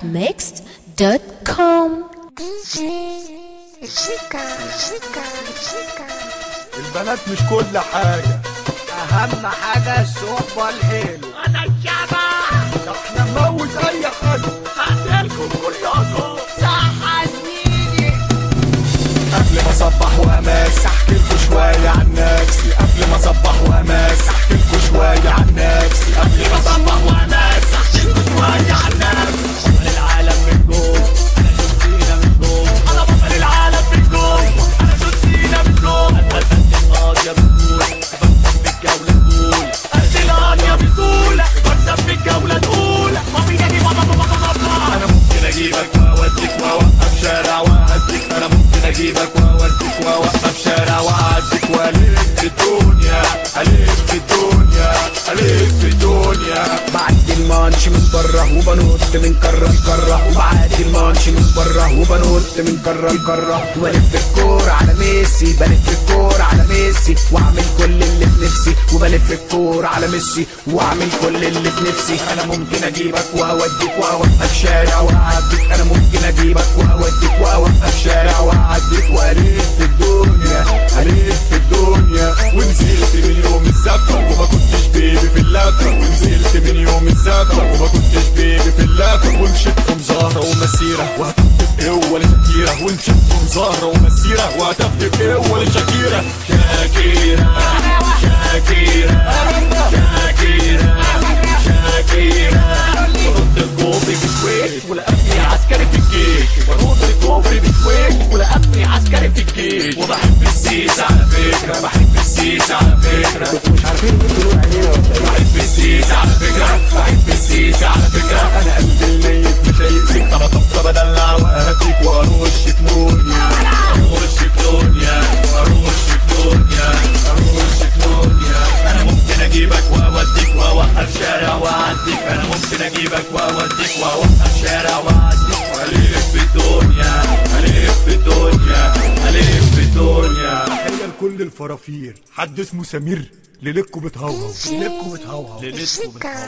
arabmixed.com. البنات مش كل حاجة، أهم حاجة الصوت والحلو. أنا الشبح، احنا نموت أي حد، هقتلكم كلكم. صح زميلي. قبل ما أصبح وأمس أحكي لكم شوية عن نفسي. قبل ما أصبح وأمس أحكي لكم شوية عن نفسي. قبل ما أصبح وأمس أحكي لكم شوية عن نفسي. بطل العالم من جوه، أنا جوزينا من جوه. أنا بطل العالم من جوه، أنا جوزينا من جوه. أنا القاضية بتقول بكسب بالجولة الأولى. القاضية بتقول بكسب بالجولة الأولى. أنا ممكن أجيبك وأوديك وأوقف شارع وأهديك. أنا ممكن أجيبك وأوديك وأوقف شارع وأعديك وألف الدنيا، ألف الدنيا، ألف الدنيا. بعدي المانش من بره وبنط من كرة لكرة، وبعدي المانش من بره وبنط من كرة لكرة، وبلف الكورة على ميسي، بلف الكورة على ميسي واعمل كل اللي في نفسي، وبلف الكورة على ميسي واعمل كل اللي في نفسي. انا ممكن اجيبك واوديك واوقف شارع واعديك. انا ممكن اجيبك واوديك واوقف شارع واعديك والف الدنيا، ألف الدنيا. ونزلت من يوم السفر وما كنتش بيبي في اللفة. ونزلت من يوم السفر وما كنتش بيبي في اللفة. ومشيت في مظاهرة ومسيرة وهتفت بقوة لشاكيرة. ومشيت في مظاهرة ومسيرة وهتفت بقوة لشاكيرة. شاكيرة شاكيرة شاكيرة شاكيرة. برد الكوبري بشويش ولقتني عسكري في الجيش. برد الكوبري بشويش ولقتني عسكري في الجيش. وبحب السيس على فكرة، بحب السيس على فكرة. مش عارفين تقولوا عليه ولا ايه؟ بحب السيس على فكرة، بحب السيس على فكرة. أنا قلبي الميت مش هيأذيك. أنا طبطب أدلع وأهديك وأرش في دنيا، أرش في دنيا، أرش في دنيا، أرش في دنيا. أنا ممكن أجيبك وأوديك وأوقف شارع وأعديك. أنا ممكن أجيبك وأوديك وأوقف شارع وأعديك وألف الدنيا، ألف الدنيا، ألف الدنيا. تحية لكل الفرافير. حد اسمه سمير ليلتكم بتهوهو، ليلتكم بتهوهو، ليلتكم بتهوهو.